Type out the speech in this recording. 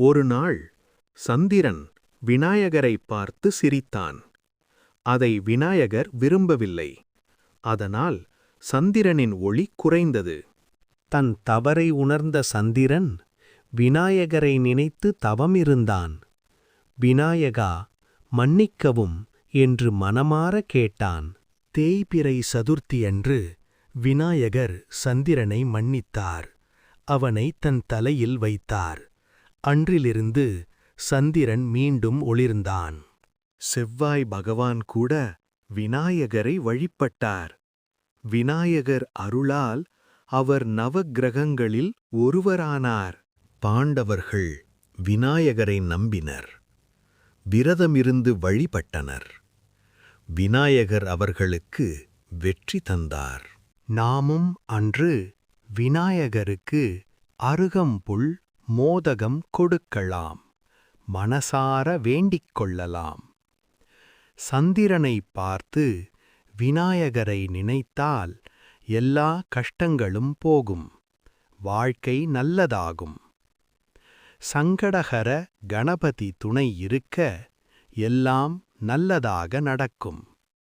ஒரு நாள் சந்திரன் விநாயகரை பார்த்து சிரித்தான். அதை விநாயகர் விரும்பவில்லை. அதனால் சந்திரனின் ஒளி குறைந்தது. தன் தவறை உணர்ந்த சந்திரன் விநாயகரை நினைத்து தவமிருந்தான். விநாயகா, மன்னிக்கவும் என்று மனமார கேட்டான். தேய்பிறை சதுர்த்தியன்று விநாயகர் சந்திரனை மன்னித்தார். அவனை தன் தலையில் வைத்தார். அன்றிலிருந்து சந்திரன் மீண்டும் ஒளிர்ந்தான். செவ்வாய் பகவான் கூட விநாயகரை வழிபட்டார். விநாயகர் அருளால் அவர் நவக்கிரகங்களில் ஒருவரானார். பாண்டவர்கள் விநாயகரை நம்பினர். விரதமிருந்து வழிபட்டனர். விநாயகர் அவர்களுக்கு வெற்றி தந்தார். நாமும் அன்று விநாயகருக்கு அருகம்புல் மோதகம் கொடுக்கலாம். மனசார வேண்டிக் கொள்ளலாம். சந்திரனை பார்த்து விநாயகரை நினைத்தால் எல்லா கஷ்டங்களும் போகும். வாழ்க்கை நல்லதாகும். சங்கடஹர கணபதி துணை இருக்க எல்லாம் நல்லதாக நடக்கும்.